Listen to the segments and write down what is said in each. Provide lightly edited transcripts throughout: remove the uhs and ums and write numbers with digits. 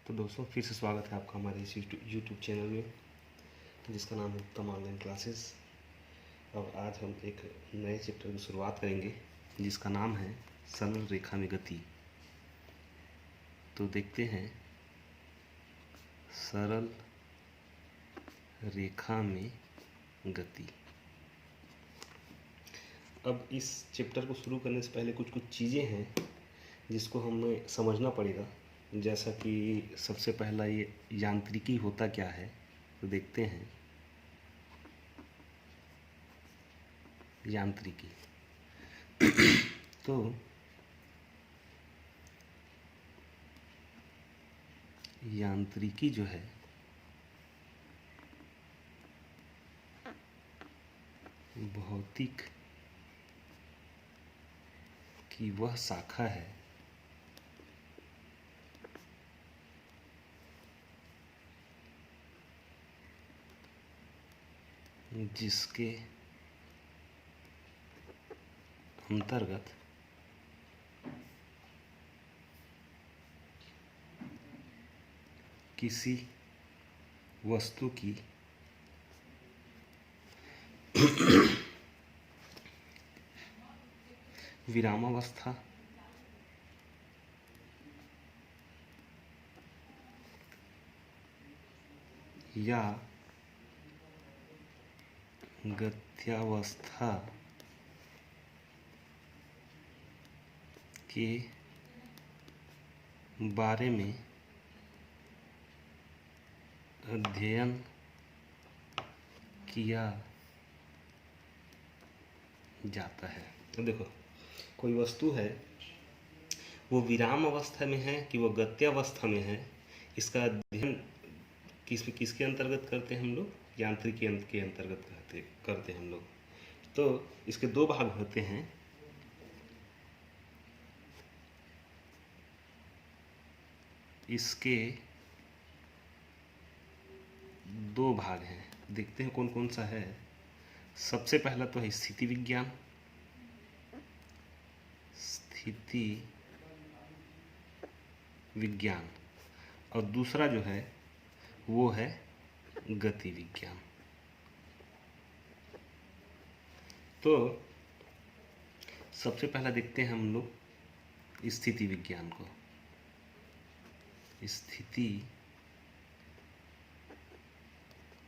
तो दोस्तों फिर से स्वागत है आपका हमारे इस यूट्यूब चैनल में जिसका नाम है उत्तम ऑनलाइन क्लासेस। अब आज हम एक नए चैप्टर की शुरुआत करेंगे जिसका नाम है सरल रेखा में गति। तो देखते हैं सरल रेखा में गति। अब इस चैप्टर को शुरू करने से पहले कुछ चीज़ें हैं जिसको हमें समझना पड़ेगा। जैसा कि सबसे पहला ये यांत्रिकी होता क्या है, तो देखते हैं यांत्रिकी। तो यांत्रिकी जो है भौतिक की वह शाखा है जिसके अंतर्गत किसी वस्तु की विरामावस्था या गत्यावस्था के बारे में अध्ययन किया जाता है। तो देखो, कोई वस्तु है वो विराम अवस्था में है कि वो गत्यावस्था में है, इसका अध्ययन किसके अंतर्गत करते हैं हम लोग? यांत्रिकी के अंतर्गत करते हैं हम लोग। तो इसके दो भाग होते हैं। इसके दो भाग हैं, देखते हैं कौन कौन सा है। सबसे पहला तो है स्थिति विज्ञान, स्थिति विज्ञान, और दूसरा जो है वो है गति विज्ञान। तो सबसे पहला देखते हैं हम लोग स्थिति विज्ञान को। स्थिति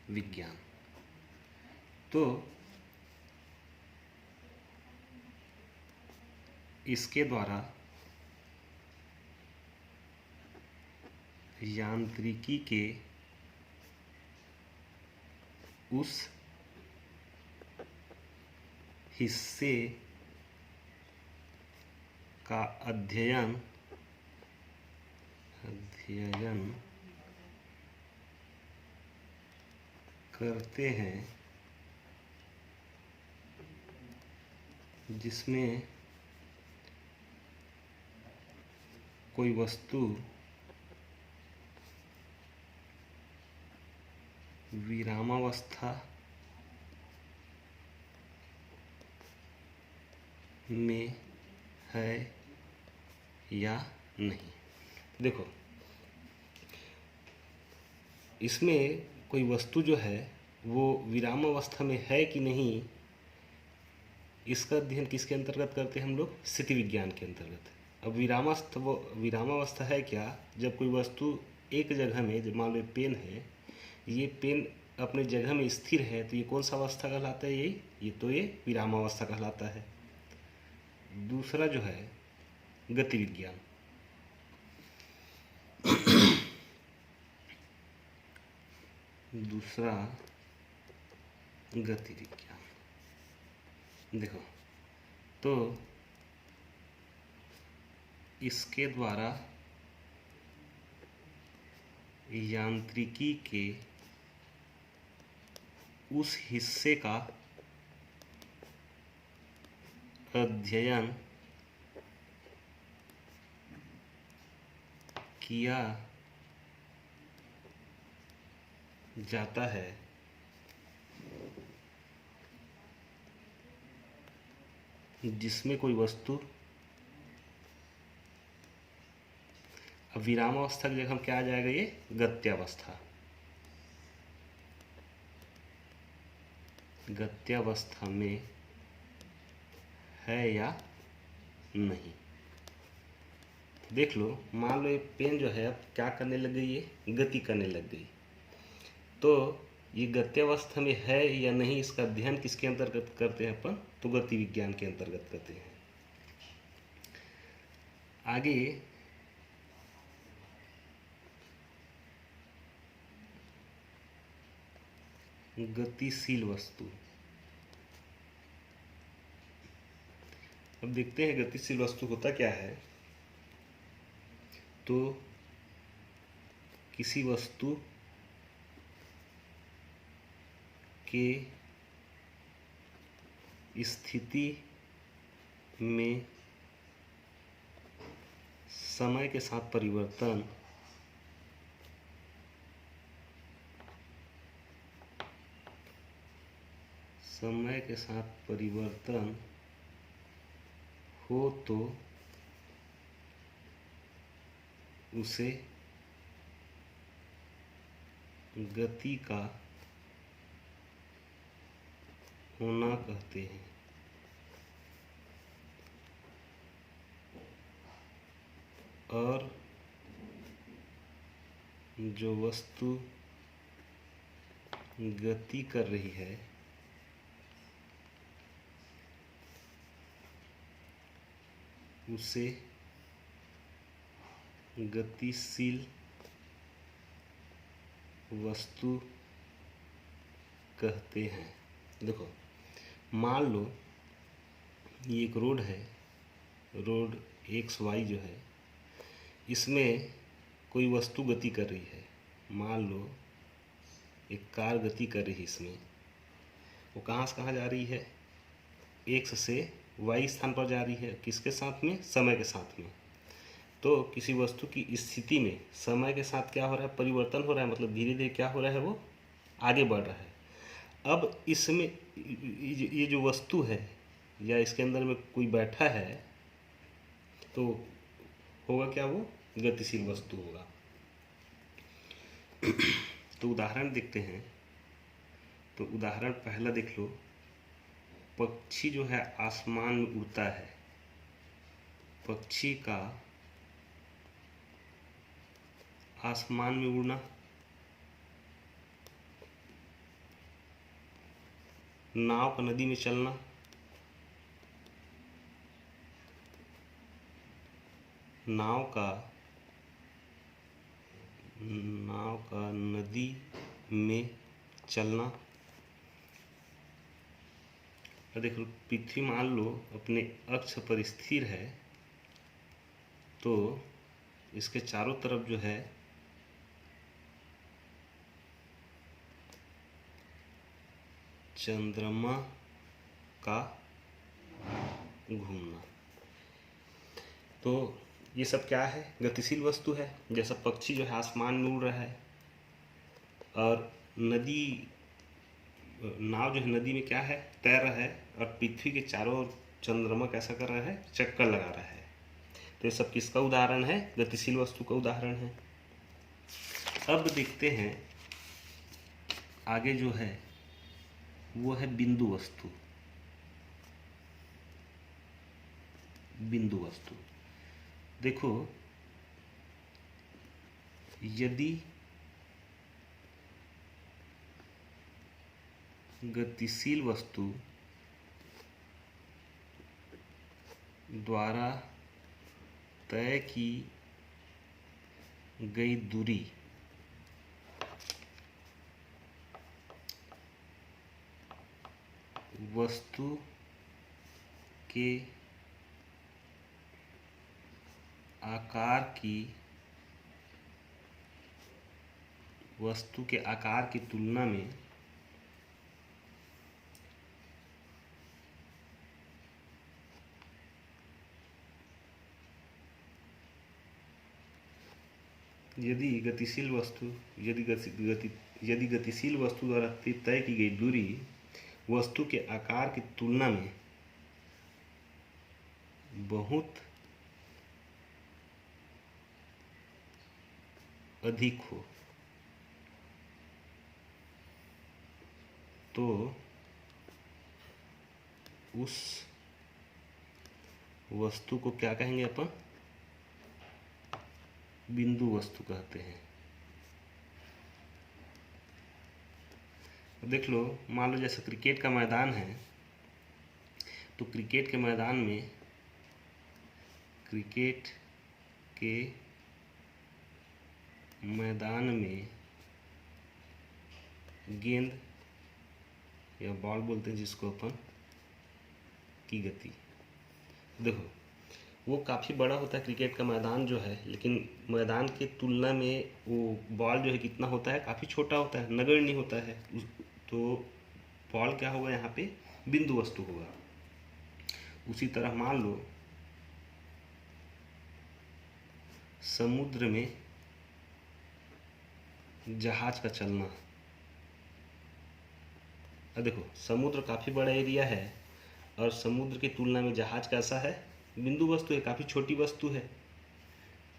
विज्ञान तो इसके द्वारा यांत्रिकी के उस हिस्से का अध्ययन करते हैं जिसमें कोई वस्तु विरामावस्था में है या नहीं। देखो, इसमें कोई वस्तु जो है वो विराम अवस्था में है कि नहीं, इसका अध्ययन किसके अंतर्गत करते हैं हम लोग? स्थिति विज्ञान के अंतर्गत। अब विरामावस्था है क्या? जब कोई वस्तु एक जगह में, जब मान लो पेन है, ये पेन अपने जगह में स्थिर है, तो ये कौन सा अवस्था कहलाता है? ये तो ये विरामावस्था कहलाता है। दूसरा जो है गति विज्ञान। दूसरा गति विज्ञान। देखो, तो इसके द्वारा यांत्रिकी के उस हिस्से का अध्ययन किया जाता है जिसमें कोई वस्तु अब विरामावस्था की जगह हम क्या आ जाएगा, ये गत्यावस्था। गत्यावस्था में है या नहीं। देख लो, मान लो ये पेन जो है अब क्या करने लग गई, ये गति करने लग गई। तो ये गत्यावस्था में है या नहीं, इसका अध्ययन किसके अंतर्गत करते हैं अपन, तो गति विज्ञान के अंतर्गत करते हैं। आगे गतिशील वस्तु। अब देखते हैं गतिशील वस्तु होता क्या है। तो किसी वस्तु के स्थिति में समय के साथ परिवर्तन हो तो उसे गति का होना कहते हैं। और जो वस्तु गति कर रही है उसे गतिशील वस्तु कहते हैं। देखो, मान लो ये एक रोड है, रोड XY जो है, इसमें कोई वस्तु गति कर रही है। मान लो एक कार गति कर रही है, इसमें वो कहाँ से कहाँ जा रही है, X से Y स्थान पर जा रही है। किसके साथ में, समय के साथ में। तो किसी वस्तु की स्थिति में समय के साथ क्या हो रहा है, परिवर्तन हो रहा है, मतलब धीरे धीरे क्या हो रहा है, वो आगे बढ़ रहा है। अब इसमें ये जो वस्तु है या इसके अंदर में कोई बैठा है, तो होगा क्या, वो गतिशील वस्तु होगा। तो उदाहरण देखते हैं। तो उदाहरण पहला देख लो, पक्षी जो है आसमान में उड़ता है। पक्षी का आसमान में उड़ना, नाव का नदी में चलना, नाव का नदी में चलना। और देखो, पृथ्वी मान लो अपने अक्ष पर स्थिर है, तो इसके चारों तरफ जो है चंद्रमा का घूमना। तो ये सब क्या है, गतिशील वस्तु है। जैसा पक्षी जो है आसमान में उड़ रहा है, और नाव जो है नदी में क्या है, तैर रहा है, और पृथ्वी के चारों ओर चंद्रमा कैसा कर रहा है, चक्कर लगा रहा है। तो ये सब किसका उदाहरण है, गतिशील वस्तु का उदाहरण है। अब देखते हैं आगे जो है वो है बिंदु वस्तु। बिंदु वस्तु, देखो, यदि गतिशील वस्तु द्वारा तय की गई दूरी वस्तु के आकार की तुलना में यदि गतिशील वस्तु द्वारा तय की गई दूरी वस्तु के आकार की तुलना में बहुत अधिक हो तो उस वस्तु को क्या कहेंगे अपन? बिंदु वस्तु कहते हैं। देख लो, मान लो जैसे क्रिकेट का मैदान है, तो क्रिकेट के मैदान में गेंद या बॉल बोलते हैं जिसको अपन, की गति, देखो वो काफ़ी बड़ा होता है क्रिकेट का मैदान जो है, लेकिन मैदान के तुलना में वो बॉल जो है कितना होता है, काफ़ी छोटा होता है, नगण्य होता है। तो बॉल क्या होगा यहाँ पे? बिंदु वस्तु होगा। उसी तरह मान लो समुद्र में जहाज का चलना। अब देखो समुद्र काफ़ी बड़ा एरिया है और समुद्र की तुलना में जहाज कैसा है? बिंदु वस्तु है, काफ़ी छोटी वस्तु है।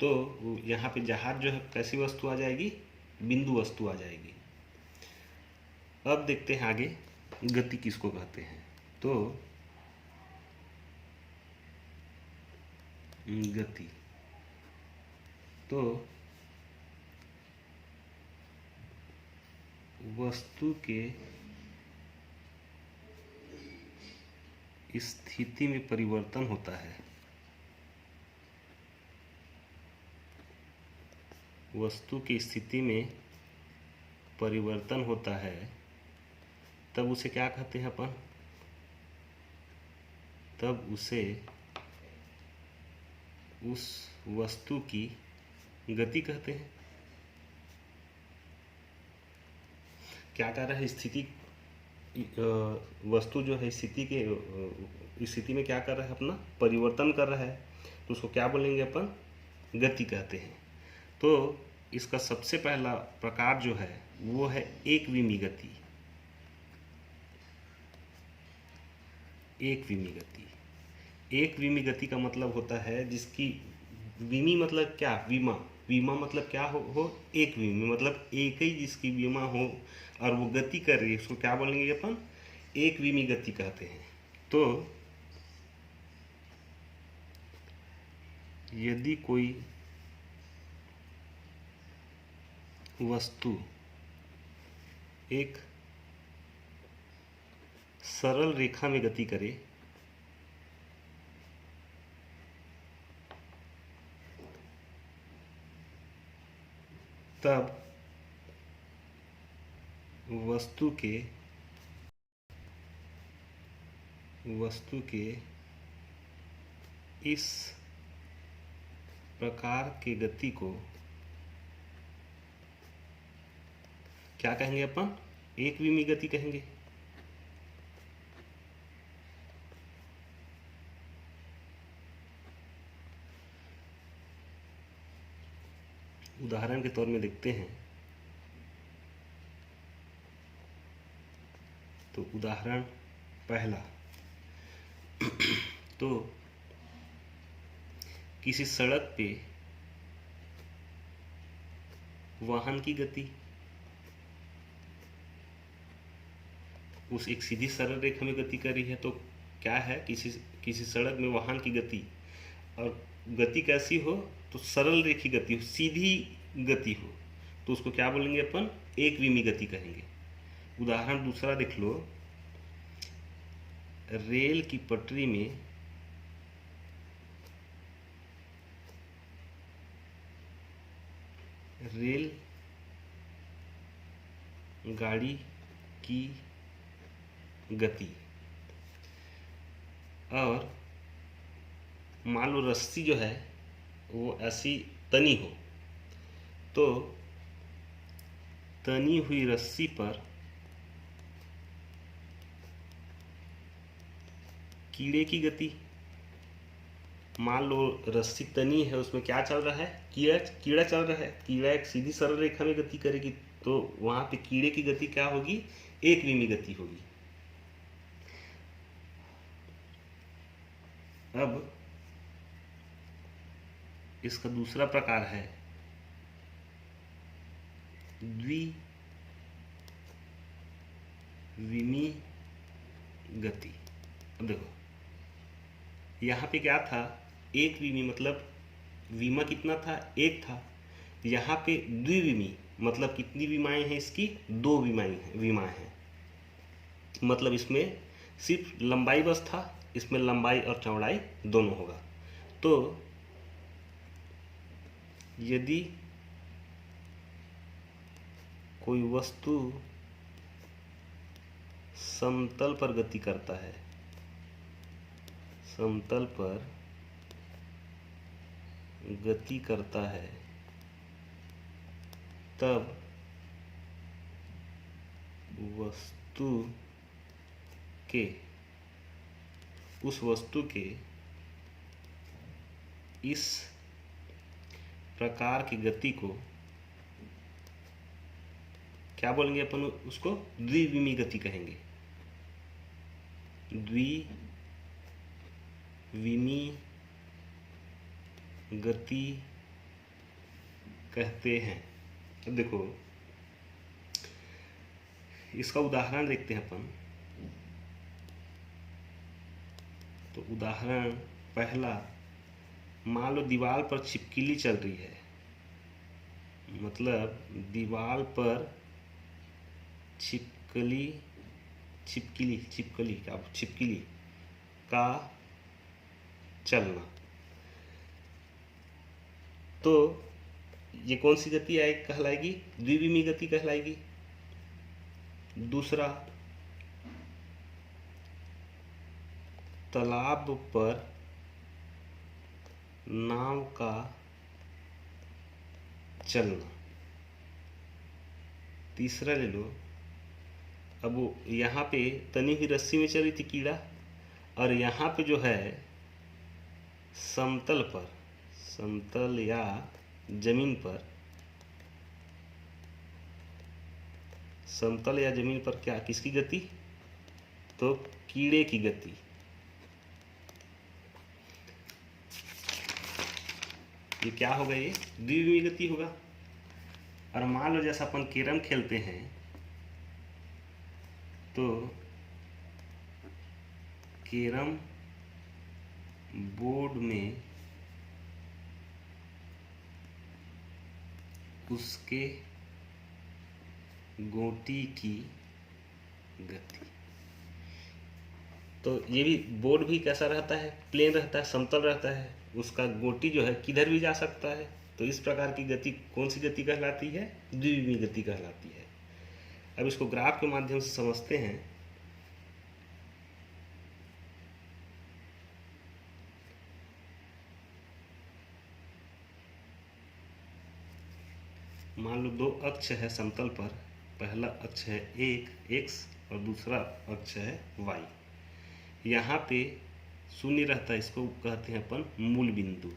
तो यहाँ पे जहाज जो है कैसी वस्तु आ जाएगी? बिंदु वस्तु आ जाएगी। अब देखते हैं आगे गति किसको कहते हैं। तो गति तो वस्तु के स्थिति में परिवर्तन होता है। वस्तु की स्थिति में परिवर्तन होता है तब उसे क्या कहते हैं अपन? तब उसे उस वस्तु की गति कहते हैं। क्या कर रहा है? स्थिति, वस्तु जो है स्थिति के स्थिति में क्या कर रहा है? अपना परिवर्तन कर रहा है, तो उसको क्या बोलेंगे अपन? गति कहते हैं। तो इसका सबसे पहला प्रकार जो है वो है एकविमी गति। एकविमी गति, एकविमी गति का मतलब होता है जिसकी विमी मतलब क्या? विमा, विमा मतलब क्या हो एक विमी मतलब एक ही जिसकी विमा हो और वो गति कर रही है, उसको क्या बोलेंगे अपन? एक विमी गति कहते हैं। तो यदि कोई वस्तु एक सरल रेखा में गति करे तब वस्तु के इस प्रकार के गति को क्या कहेंगे अपन? एकविमी गति कहेंगे। उदाहरण के तौर में देखते हैं तो उदाहरण पहला तो किसी सड़क पे वाहन की गति उस एक सीधी सरल रेखा में गति कर रही है, तो क्या है? किसी सड़क में वाहन की गति, और गति कैसी हो? तो सरल रेखी गति हो, सीधी गति हो, तो उसको क्या बोलेंगे अपन? एकविमी गति कहेंगे। उदाहरण दूसरा देख लो, रेल की पटरी में रेल गाड़ी की गति, और मान लो रस्सी जो है वो ऐसी तनी हो, तो तनी हुई रस्सी पर कीड़े की गति। मान लो रस्सी तनी है, उसमें क्या चल रहा है? कीड़ा चल रहा है। कीड़ा एक सीधी सरल रेखा में गति करेगी, तो वहां पे कीड़े की गति क्या होगी? एकविमी गति होगी। अब इसका दूसरा प्रकार है द्विविमी गति। अब देखो यहाँ पे क्या था, एक विमी मतलब विमा कितना था, एक था। यहाँ पे द्विविमी मतलब कितनी विमाएं हैं इसकी, दो विमाएं हैं। मतलब इसमें सिर्फ लंबाई बस था, इसमें लंबाई और चौड़ाई दोनों होगा। तो यदि कोई वस्तु समतल पर गति करता है, समतल पर गति करता है, तब उस वस्तु के इस प्रकार की गति को क्या बोलेंगे अपन, उसको द्विविमी गति कहेंगे। द्विविमी गति कहते हैं। अब देखो इसका उदाहरण देखते हैं अपन। तो उदाहरण पहला, मान लो दीवार पर छिपकली चल रही है, मतलब दीवार पर छिपकली का चलना। तो ये कौन सी गति कहलाएगी, द्विविमी गति कहलाएगी। दूसरा, तालाब पर नाव का चलना। तीसरा ले लो, अब वो यहाँ पे तनी हुई रस्सी में चल रही थी कीड़ा, और यहाँ पे जो है समतल या जमीन पर, समतल या जमीन पर क्या, किसकी गति, तो कीड़े की गति। ये क्या होगा, ये द्विविमी गति होगा। और मान लो जैसा अपन कैरम खेलते हैं, तो कैरम बोर्ड में उसके गोटी की गति। तो ये भी बोर्ड भी कैसा रहता है, प्लेन रहता है, समतल रहता है, उसका गोटी जो है किधर भी जा सकता है। तो इस प्रकार की गति कौन सी गति कहलाती है, द्विविमी गति कहलाती है। अब इसको ग्राफ के माध्यम से समझते हैं। मान लो दो अक्ष है समतल पर, पहला अक्ष है एक एक्स और दूसरा अक्ष है वाई। यहाँ पे शून्य रहता है, इसको कहते हैं अपन मूल बिंदु।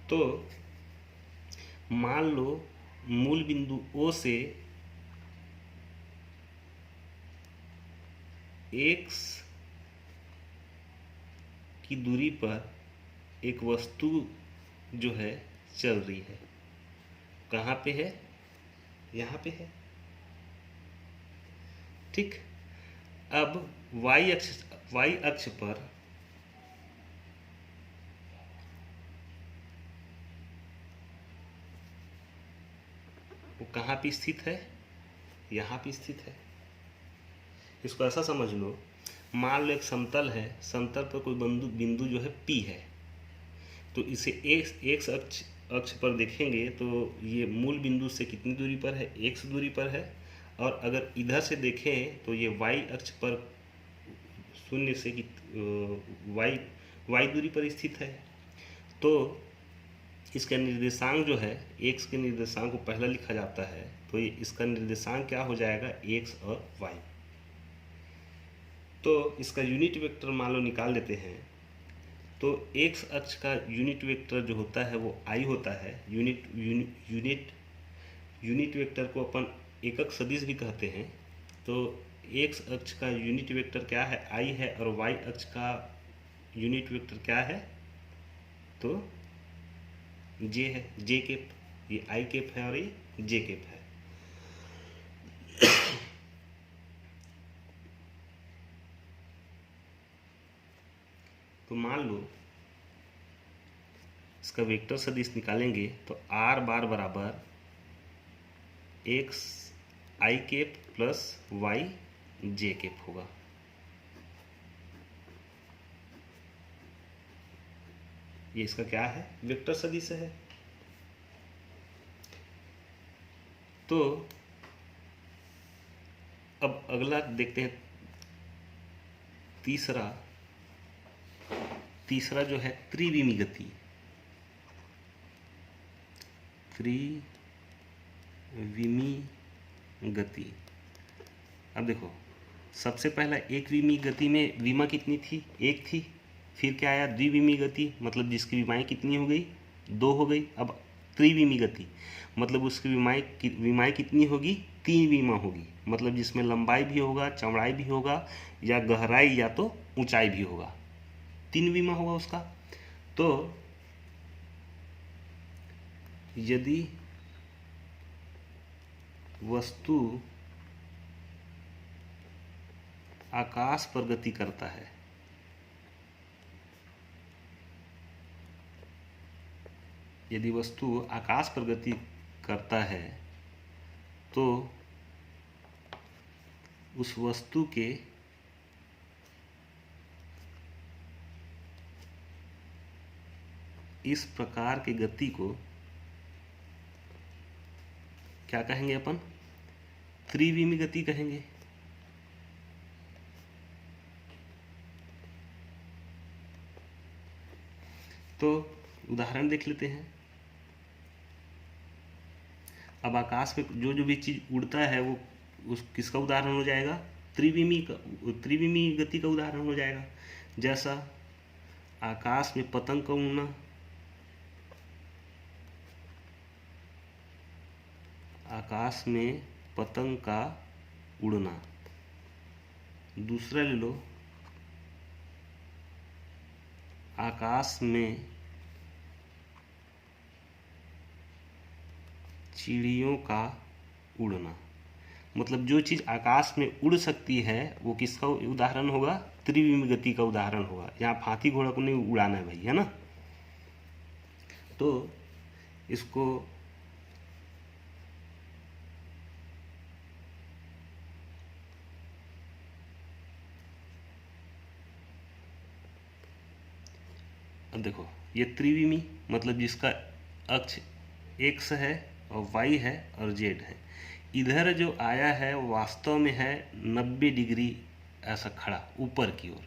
तो मान लो मूल बिंदु O से x की दूरी पर एक वस्तु जो है चल रही है। कहाँ पे है, यहाँ पे है, ठीक। अब y अक्ष पर वो कहाँ पे स्थित है, यहाँ पे स्थित है। इसको ऐसा समझ लो, मान लो एक समतल है, समतल पर कोई बिंदु जो है P है। तो इसे एक्स अक्ष पर देखेंगे तो ये मूल बिंदु से कितनी दूरी पर है, x दूरी पर है। और अगर इधर से देखें तो ये y अक्ष पर शून्य से y दूरी पर स्थित है। तो इसका निर्देशांक जो है, x के निर्देशांक को पहला लिखा जाता है, तो ये इसका निर्देशांक क्या हो जाएगा, x और y। तो इसका यूनिट वेक्टर मान लो निकाल लेते हैं। तो x अक्ष का यूनिट वेक्टर जो होता है वो i होता है। यूनिट वेक्टर को अपन एकक सदिश भी कहते हैं। तो x अक्ष का यूनिट वेक्टर क्या है, i है, और y अक्ष का यूनिट वेक्टर क्या है, तो j है। j के ये आई कैप है और ये जे कैप है। तो मान लो इसका वेक्टर सदिश निकालेंगे तो आर बार बराबर एक्स आई कैप प्लस वाई जे कैप होगा। ये इसका क्या है, वेक्टर सदिश है। तो अब अगला देखते हैं, तीसरा जो है त्रिविमी गति। त्रिविमी गति, अब देखो सबसे पहला एक विमी गति में विमा कितनी थी, एक थी। फिर क्या आया, द्विविमी गति, मतलब जिसकी विमाएँ कितनी हो गई, दो हो गई। अब त्रिविमी गति मतलब उसकी विमाएँ कितनी होगी, तीन विमा होगी, मतलब जिसमें लंबाई भी होगा, चौड़ाई भी होगा, या गहराई या तो ऊंचाई भी होगा, तीन विमा होगा उसका। तो यदि वस्तु आकाश पर गति करता है, यदि वस्तु आकाश पर गति करता है तो उस वस्तु के इस प्रकार की गति को क्या कहेंगे अपन, त्रिविमी गति कहेंगे। तो उदाहरण देख लेते हैं। अब आकाश में जो जो भी चीज उड़ता है वो उस किसका उदाहरण हो जाएगा, त्रिविमी गति का उदाहरण हो जाएगा। जैसा आकाश में पतंग का उड़ना, आकाश में पतंग का उड़ना। दूसरा ले लो, आकाश में चिड़ियों का उड़ना। मतलब जो चीज़ आकाश में उड़ सकती है वो किसका उदाहरण होगा, त्रिविमी गति का उदाहरण होगा। यहाँ हाथी घोड़ा को नहीं उड़ाना है भाई, है ना। तो इसको अब देखो, ये त्रिविमी मतलब जिसका अक्ष एक्स है और वाई है और जेड है। इधर जो आया है वास्तव में है 90 डिग्री ऐसा खड़ा ऊपर की ओर,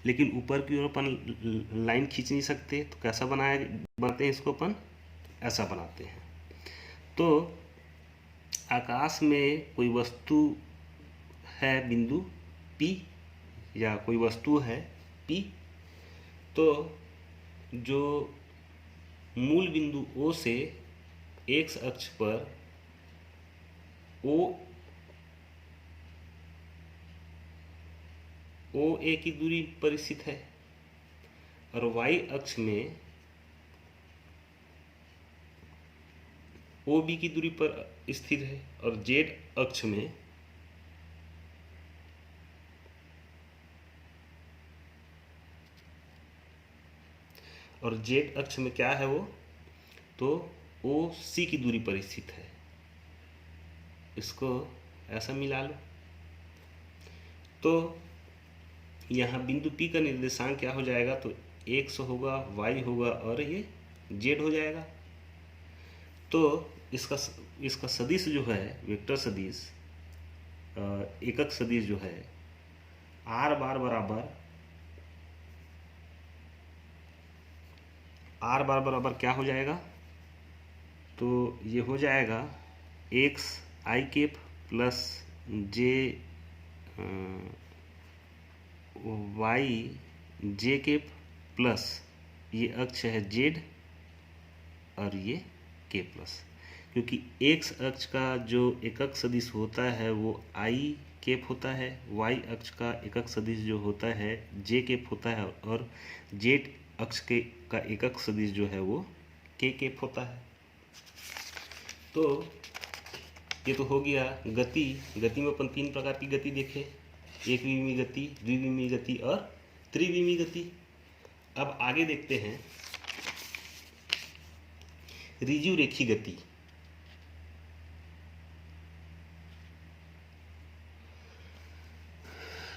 लेकिन ऊपर की ओर अपन लाइन खींच नहीं सकते, तो कैसा बनाते हैं इसको अपन, ऐसा बनाते हैं। तो आकाश में कोई वस्तु है बिंदु P, या कोई वस्तु है P, तो जो मूल बिंदु O से एक्स अक्ष पर OA की दूरी पर स्थित है, और y अक्ष में OB की दूरी पर स्थित है, और z अक्ष में क्या है वो, तो OC की दूरी पर स्थित है। इसको ऐसा मिला लो। तो यहाँ बिंदु P का निर्देशांक क्या हो जाएगा, तो x होगा, y होगा और ये z हो जाएगा। तो इसका सदिश जो है, वेक्टर सदिश, एकक सदिश जो है, r बार बराबर क्या हो जाएगा, तो ये हो जाएगा x आई कैप प्लस j वाई जे कैप प्लस ये अक्ष है z और ये k प्लस, क्योंकि x अक्ष का जो एकक सदिश होता है वो i कैप होता है, y अक्ष का एकक सदिश जो होता है j कैप होता है, और z अक्ष का एकक सदिश जो है वो k कैप होता है। तो ये तो हो गया गति। गति में अपन 3 प्रकार की गति देखे, एक विमीय गति, द्विविमीय गति और त्रिविमीय गति। अब आगे देखते हैं ऋजु रेखी गति।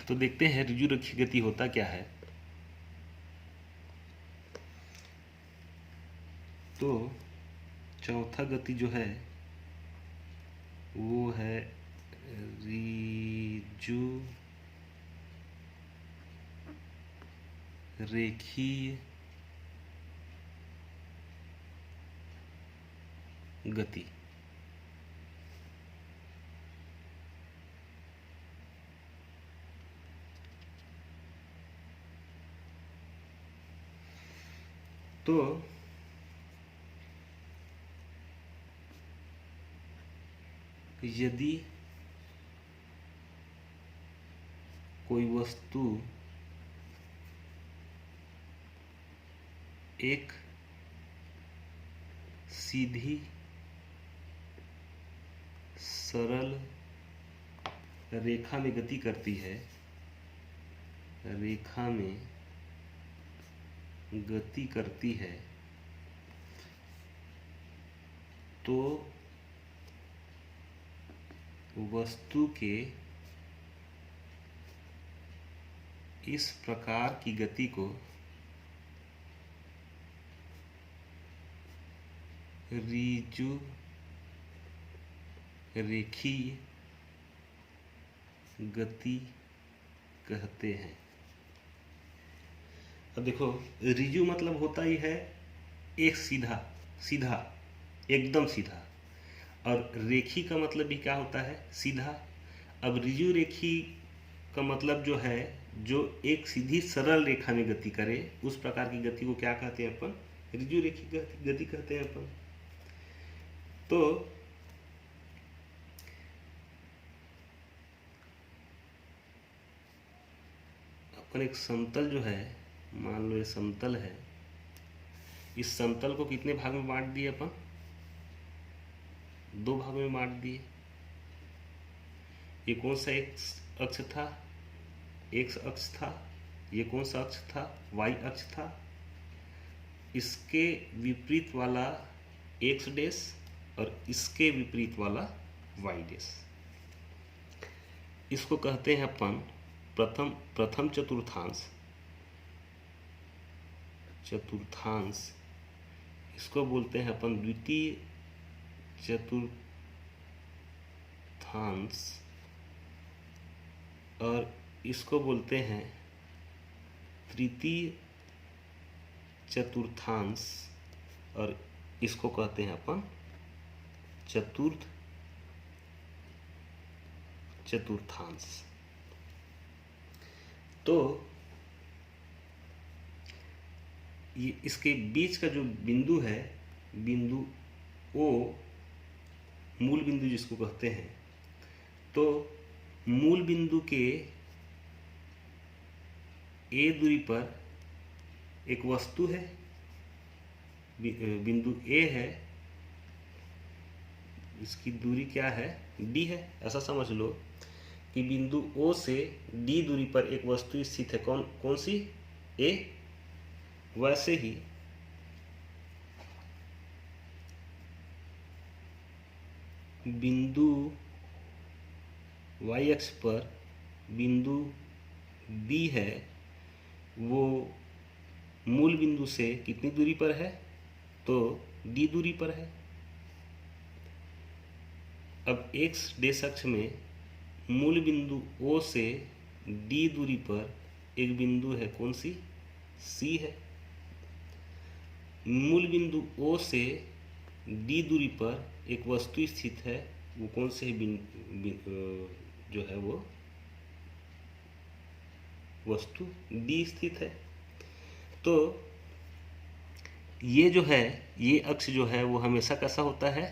तो देखते हैं ऋजु रेखी गति होता क्या है। तो चौथा गति जो है वो है ऋजु रेखीय गति। तो यदि कोई वस्तु एक सीधी सरल रेखा में गति करती है, रेखा में गति करती है, तो वस्तु के इस प्रकार की गति को ऋजु रेखीय गति कहते हैं। अब देखो ऋजु मतलब होता ही है एक सीधा सीधा, एकदम सीधा, और रेखी का मतलब भी क्या होता है, सीधा। अब ऋजु रेखी का मतलब जो है जो एक सीधी सरल रेखा में गति करे, उस प्रकार की गति को क्या कहते हैं अपन, ऋजु रेखी गति कहते हैं अपन। तो अपन एक समतल जो है, मान लो ये समतल है, इस समतल को कितने भाग में बांट दिए अपन, 2 भाग में बांट दिए। ये कौन सा एक अक्ष था, एक्स अक्ष था। ये कौन सा अक्ष था, वाई अक्ष था। इसके विपरीत वाला एक्स डैश और इसके विपरीत वाला वाई डैश। इसको कहते हैं अपन प्रथम चतुर्थांश। इसको बोलते हैं अपन द्वितीय चतुर्थांश, और इसको बोलते हैं तृतीय चतुर्थांश, और इसको कहते हैं अपन चतुर्थ चतुर्थांश। तो ये इसके बीच का जो बिंदु है, बिंदु ओ, मूल बिंदु जिसको कहते हैं, तो मूल बिंदु के ए दूरी पर एक वस्तु है, बिंदु ए है, इसकी दूरी क्या है, डी है। ऐसा समझ लो कि बिंदु ओ से डी दूरी पर एक वस्तु स्थित है, कौन सी, ए। वैसे ही बिंदु वाई अक्ष पर बिंदु बी है, वो मूल बिंदु से कितनी दूरी पर है, तो डी दूरी पर है। अब एक्स डैश अक्ष में मूल बिंदु ओ से डी दूरी पर एक बिंदु है, कौन सी, सी है। मूल बिंदु ओ से डी दूरी पर एक वस्तु स्थित है, वो कौन से जो है वो वस्तु डी स्थित है। तो ये जो है, ये अक्ष जो है वो हमेशा कैसा होता है,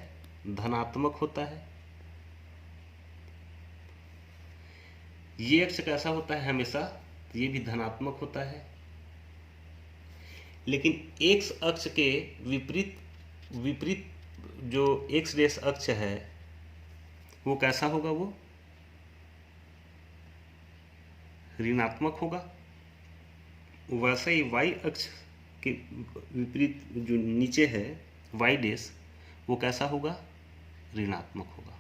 धनात्मक होता है। ये अक्ष कैसा होता है हमेशा, ये भी धनात्मक होता है। लेकिन एक्स अक्ष के विपरीत जो एक्स डैश अक्ष है वो कैसा होगा, वो ऋणात्मक होगा। वैसा ही वाई अक्ष के विपरीत जो नीचे है वाई डैश, वो कैसा होगा, ऋणात्मक होगा।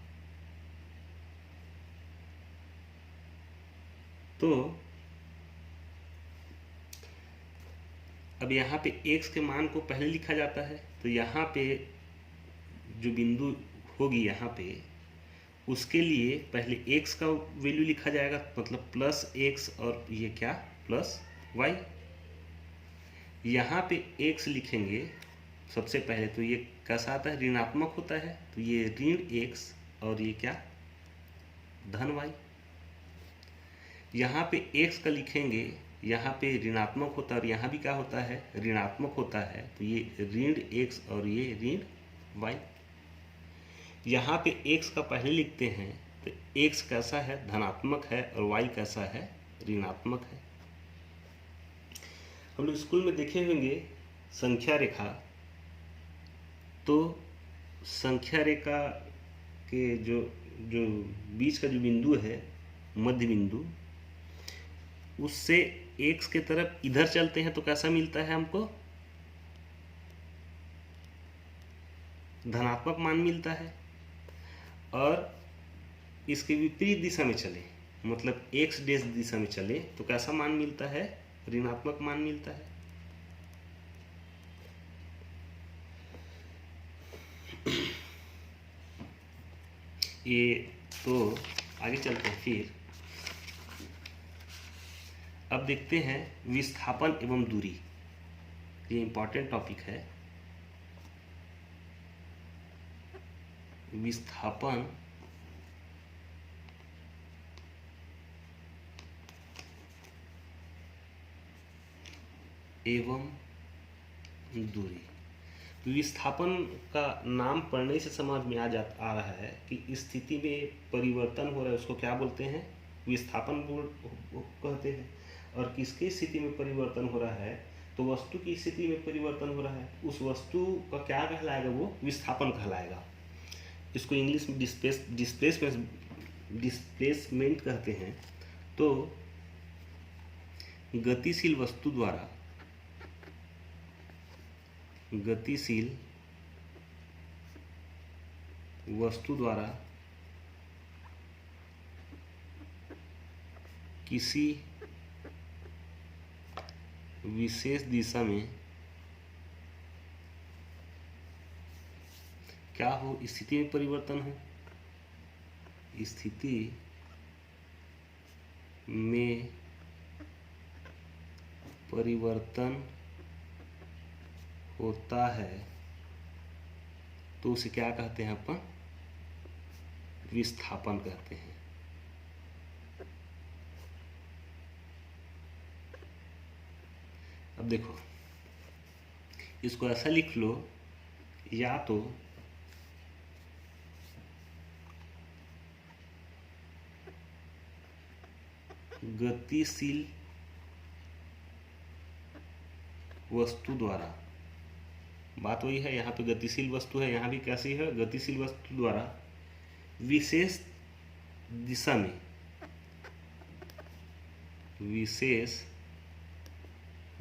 तो अब यहाँ पे x के मान को पहले लिखा जाता है, तो यहाँ पे जो बिंदु होगी यहाँ पे, उसके लिए पहले x का वैल्यू लिखा जाएगा, मतलब प्लस x और ये क्या प्लस y। यहाँ पे x लिखेंगे सबसे पहले, तो ये कैसा आता है, ऋणात्मक होता है, तो ये ऋण x और ये क्या धन y। यहाँ पे x का लिखेंगे, यहाँ पे ऋणात्मक होता है और यहाँ भी क्या होता है, ऋणात्मक होता है, तो ये ऋण x और ये ऋण y। यहाँ पे x का पहले लिखते हैं, तो x कैसा है, धनात्मक है, और y कैसा है, ऋणात्मक है। हम लोग स्कूल में देखे होंगे संख्या रेखा, तो संख्या रेखा के जो जो बीच का जो बिंदु है, मध्य बिंदु, उससे x के तरफ इधर चलते हैं तो कैसा मिलता है हमको, धनात्मक मान मिलता है। और इसके विपरीत दिशा में चले, मतलब x डैश दिशा में चले, तो कैसा मान मिलता है, ऋणात्मक मान मिलता है। ये तो आगे चलते हैं। फिर अब देखते हैं विस्थापन एवं दूरी, ये इंपॉर्टेंट टॉपिक है। विस्थापन एवं दूरी। विस्थापन का नाम पढ़ने से समझ में आ रहा है कि स्थिति में परिवर्तन हो रहा है, उसको क्या बोलते हैं, विस्थापन कहते हैं। और किसकी स्थिति में परिवर्तन हो रहा है, तो वस्तु की स्थिति में परिवर्तन हो रहा है, उस वस्तु का क्या कहलाएगा, वो विस्थापन कहलाएगा। इसको इंग्लिश में डिस्प्लेसमेंट कहते हैं। तो गतिशील वस्तु द्वारा किसी विशेष दिशा में क्या हो, स्थिति में परिवर्तन हो, स्थिति में परिवर्तन होता है, तो उसे क्या कहते हैं अपन, विस्थापन कहते हैं। अब देखो, इसको ऐसा लिख लो, या तो गतिशील वस्तु द्वारा, बात वही है, यहाँ पे गतिशील वस्तु है, यहाँ भी कैसी है, गतिशील वस्तु द्वारा विशेष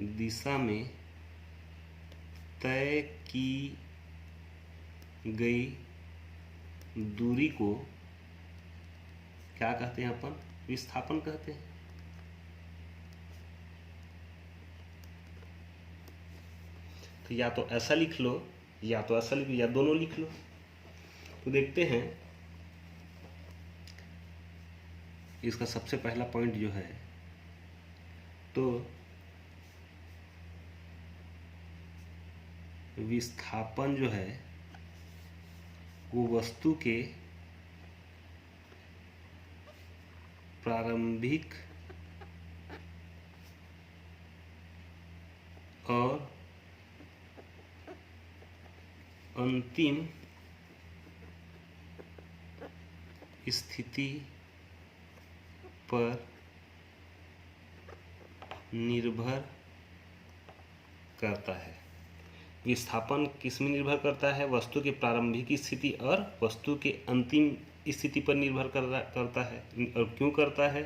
दिशा में तय की गई दूरी को क्या कहते हैं अपन, विस्थापन कहते हैं। तो या तो ऐसा लिख लो, या तो ऐसा लिख लो, या दोनों लिख लो। तो देखते हैं इसका सबसे पहला पॉइंट जो है, तो विस्थापन जो है वो वस्तु के प्रारंभिक और अंतिम स्थिति पर निर्भर करता है। विस्थापन किस में निर्भर करता है? वस्तु की प्रारंभिक स्थिति और वस्तु के अंतिम स्थिति पर निर्भर करता है। और क्यों करता है?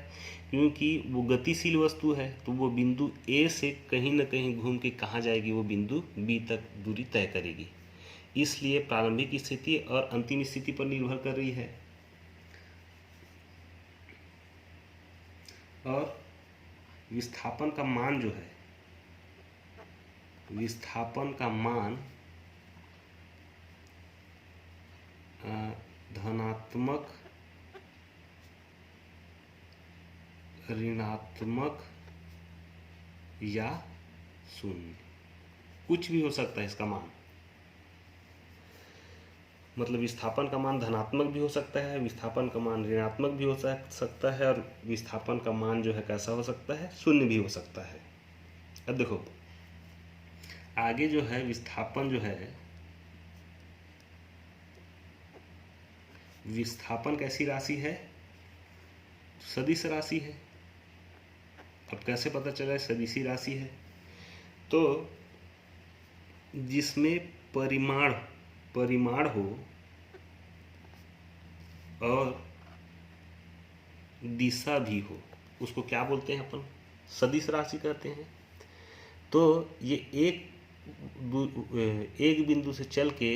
क्योंकि वो गतिशील वस्तु है, तो वो बिंदु ए से कहीं ना कहीं घूम के कहाँ जाएगी? वो बिंदु बी तक दूरी तय करेगी। इसलिए प्रारंभिक स्थिति और अंतिम स्थिति पर निर्भर कर रही है। और विस्थापन का मान जो है, विस्थापन का मान धनात्मक, ऋणात्मक या शून्य, कुछ भी हो सकता है इसका मान। मतलब विस्थापन का मान धनात्मक भी हो सकता है, विस्थापन का मान ऋणात्मक भी हो सकता है, और विस्थापन का मान जो है कैसा हो सकता है? शून्य भी हो सकता है। अब देखो आगे जो है विस्थापन जो है, विस्थापन कैसी राशि है? सदिश राशि है। अब कैसे पता चला सदिशी राशि है? तो जिसमें परिमाण हो और दिशा भी हो, उसको क्या बोलते हैं अपन? सदिश राशि कहते हैं। तो ये एक बिंदु से चल के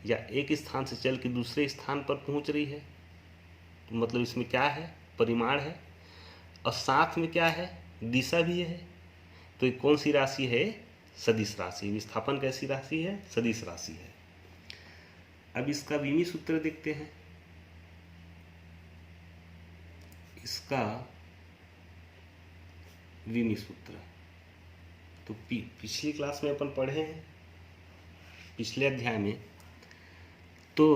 या एक स्थान से चल के दूसरे स्थान पर पहुंच रही है, तो मतलब इसमें क्या है? परिमाण है, और साथ में क्या है? दिशा भी है। तो ये कौन सी राशि है? सदिश राशि। विस्थापन कैसी राशि है? सदिश राशि है। अब इसका विमी सूत्र देखते हैं। इसका विमी सूत्र तो पिछली क्लास में अपन पढ़े हैं, पिछले अध्याय में। तो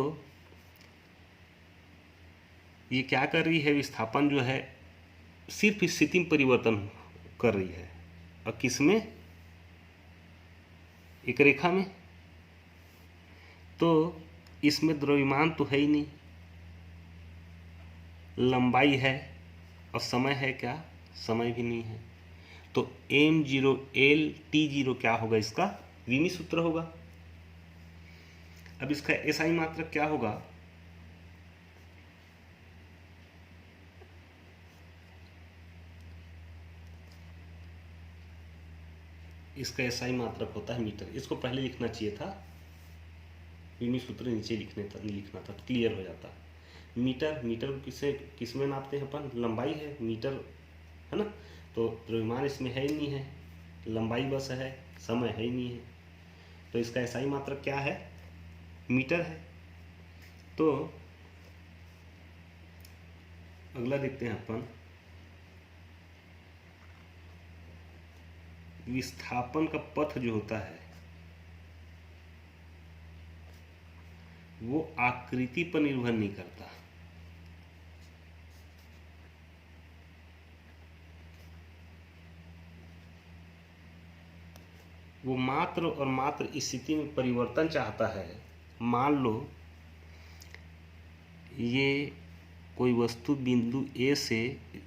ये क्या कर रही है? विस्थापन जो है सिर्फ स्थिति में परिवर्तन कर रही है। और किसमें? एक रेखा में। तो इसमें द्रव्यमान तो है ही नहीं, लंबाई है, और समय है क्या? समय भी नहीं है। तो m0 L T0 क्या होगा? इसका विमी सूत्र होगा। अब इसका SI मात्रक क्या होगा? इसका SI मात्रक होता है मीटर। इसको पहले लिखना चाहिए था, विमी सूत्र नीचे लिखना था, क्लियर हो जाता। मीटर किस में नापते हैं अपन? लंबाई है, मीटर है ना। तो द्रव्यमान इसमें है ही नहीं है, लंबाई बस है, समय है ही नहीं है। तो इसका SI मात्रक क्या है? मीटर है। तो अगला देखते हैं अपन, विस्थापन का पथ जो होता है वो आकृति पर निर्भर नहीं करता। वो मात्र और मात्र स्थिति में परिवर्तन चाहता है। मान लो ये कोई वस्तु बिंदु ए से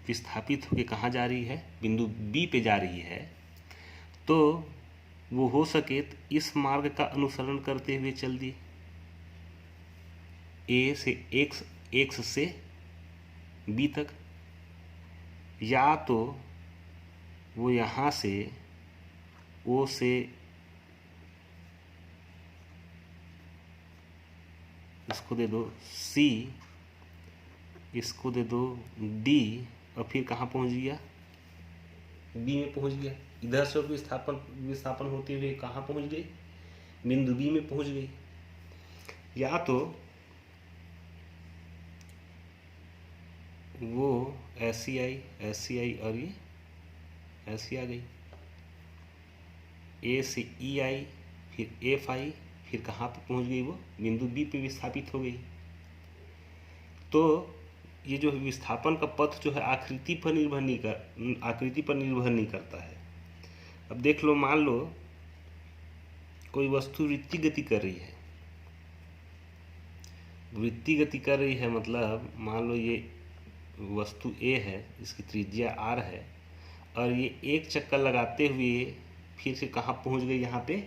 विस्थापित होकर कहाँ जा रही है? बिंदु बी पे जा रही है। तो वो हो सके तो इस मार्ग का अनुसरण करते हुए चल दी, ए से एक्स से बी तक, या तो वो यहाँ से ओ से इसको दे दो सी, इसको दे दो डी, और फिर कहाँ पहुँच गया? बी में पहुँच गया। इधर से विस्थापन होते हुए कहाँ पहुँच गई? बिंदु बी में पहुँच गई। या तो वो ऐसी आई और ये ऐसी आ गई, ए से ई आई, फिर एफ आई, फिर कहाँ पे पहुँच गई? वो बिंदु बी पे विस्थापित हो गई। तो ये जो विस्थापन का पथ जो है आकृति पर निर्भर नहीं करता है। अब देख लो, मान लो कोई वस्तु वृत्तीय गति कर रही है। वृत्तीय गति कर रही है मतलब मान लो ये वस्तु ए है, इसकी त्रिज्या r है, और ये एक चक्कर लगाते हुए फिर से कहाँ पहुँच गई? यहाँ पे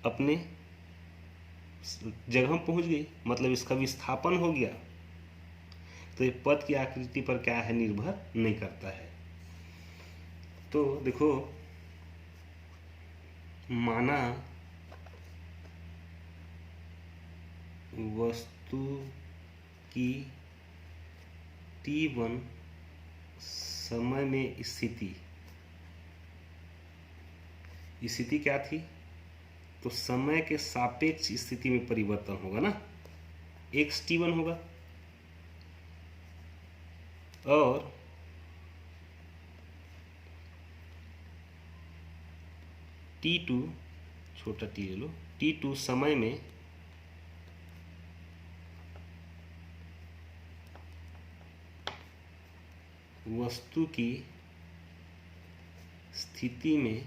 अपने जगह पहुंच गई, मतलब इसका विस्थापन हो गया। तो ये पथ की आकृति पर क्या है, निर्भर नहीं करता है। तो देखो, माना वस्तु की t1 समय में स्थिति क्या थी, तो समय के सापेक्ष स्थिति में परिवर्तन होगा ना, xt1 होगा। और t2, छोटा t ले लो, t2 समय में वस्तु की स्थिति में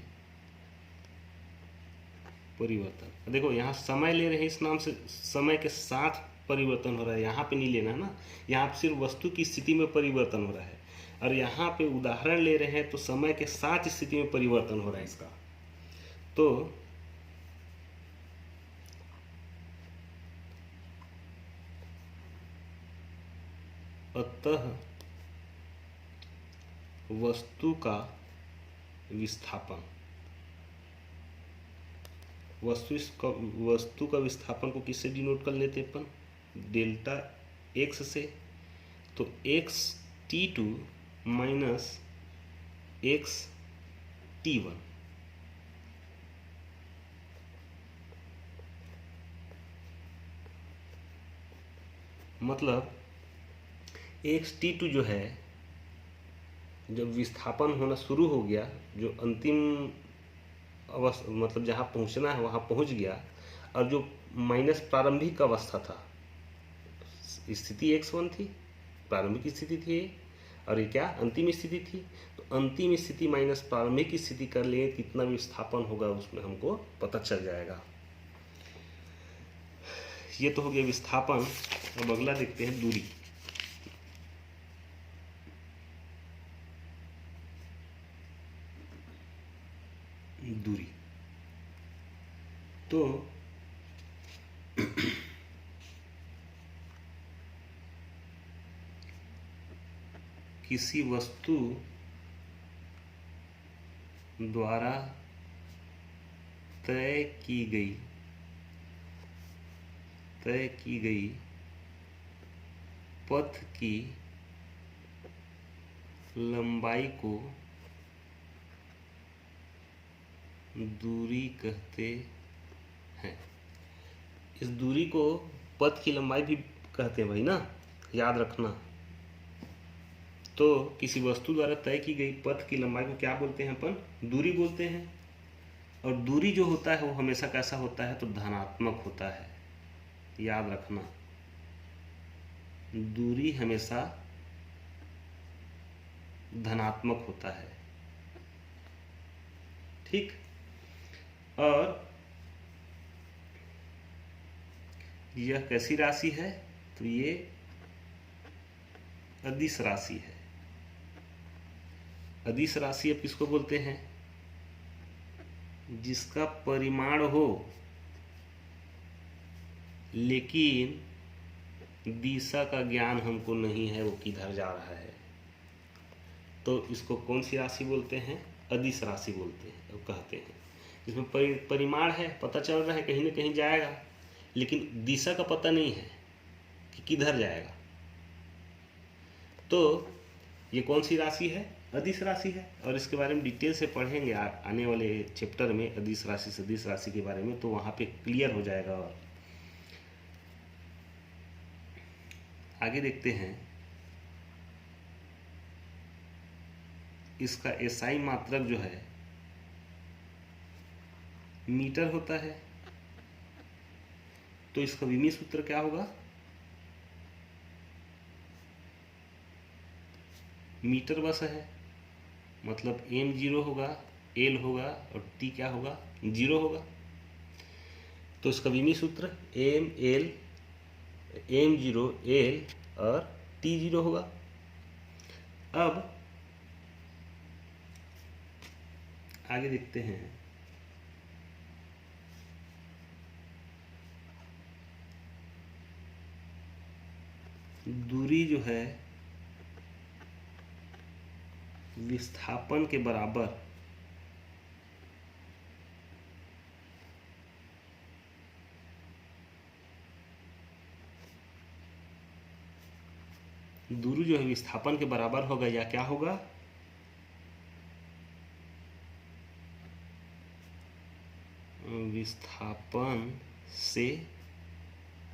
परिवर्तन। देखो यहाँ समय ले रहे हैं, इस नाम से समय के साथ परिवर्तन हो रहा है, यहाँ पे नहीं लेना है ना, यहाँ पे सिर्फ वस्तु की स्थिति में परिवर्तन हो रहा है। और यहाँ पे उदाहरण ले रहे हैं तो समय के साथ स्थिति में परिवर्तन हो रहा है इसका। तो अतः वस्तु का विस्थापन, वस्तु का विस्थापन को किससे डिनोट कर लेते हैं अपन, डेल्टा x से। तो x t2 minus x t1, मतलब x t2 जो है, जब विस्थापन होना शुरू हो गया, जो अंतिम अवस्था मतलब जहाँ पहुँचना है वहाँ पहुँच गया, और जो माइनस प्रारंभिक अवस्था था, स्थिति x1 थी, प्रारंभिक स्थिति थी, और ये क्या अंतिम स्थिति थी। तो अंतिम स्थिति माइनस प्रारंभिक स्थिति कर लिए, कितना विस्थापन होगा उसमें हमको पता चल जाएगा। ये तो हो गया विस्थापन। अब अगला देखते हैं दूरी। दूरी तो किसी वस्तु द्वारा तय की गई पथ की लंबाई को दूरी कहते हैं। इस दूरी को पथ की लंबाई भी कहते हैं भाई ना, याद रखना। तो किसी वस्तु द्वारा तय की गई पथ की लंबाई को क्या बोलते हैं अपन, दूरी बोलते हैं। और दूरी जो होता है वो हमेशा कैसा होता है, तो धनात्मक होता है, याद रखना। दूरी हमेशा धनात्मक होता है, ठीक। और यह कैसी राशि है, तो ये अदिश राशि है। अदिश राशि अब किसको बोलते हैं, जिसका परिमाण हो लेकिन दिशा का ज्ञान हमको नहीं है, वो किधर जा रहा है, तो इसको कौन सी राशि बोलते हैं, अदिश राशि बोलते हैं। और कहते हैं इसमें परिमाण है, पता चल रहा है कहीं ना कहीं जाएगा, लेकिन दिशा का पता नहीं है कि किधर जाएगा। तो ये कौन सी राशि है, अदिश राशि है। और इसके बारे में डिटेल से पढ़ेंगे आने वाले चैप्टर में, अदिश राशि सदिश राशि के बारे में, तो वहाँ पे क्लियर हो जाएगा। और आगे देखते हैं, इसका एसआई मात्रक जो है मीटर होता है। तो इसका विमीय सूत्र क्या होगा, मीटर बस है, मतलब m 0 होगा, l होगा, और t क्या होगा, 0 होगा। तो इसका विमीय सूत्र m 0 l और t 0 होगा। अब आगे देखते हैं, दूरी जो है विस्थापन के बराबर दूरी जो है विस्थापन के बराबर होगा या क्या होगा, विस्थापन से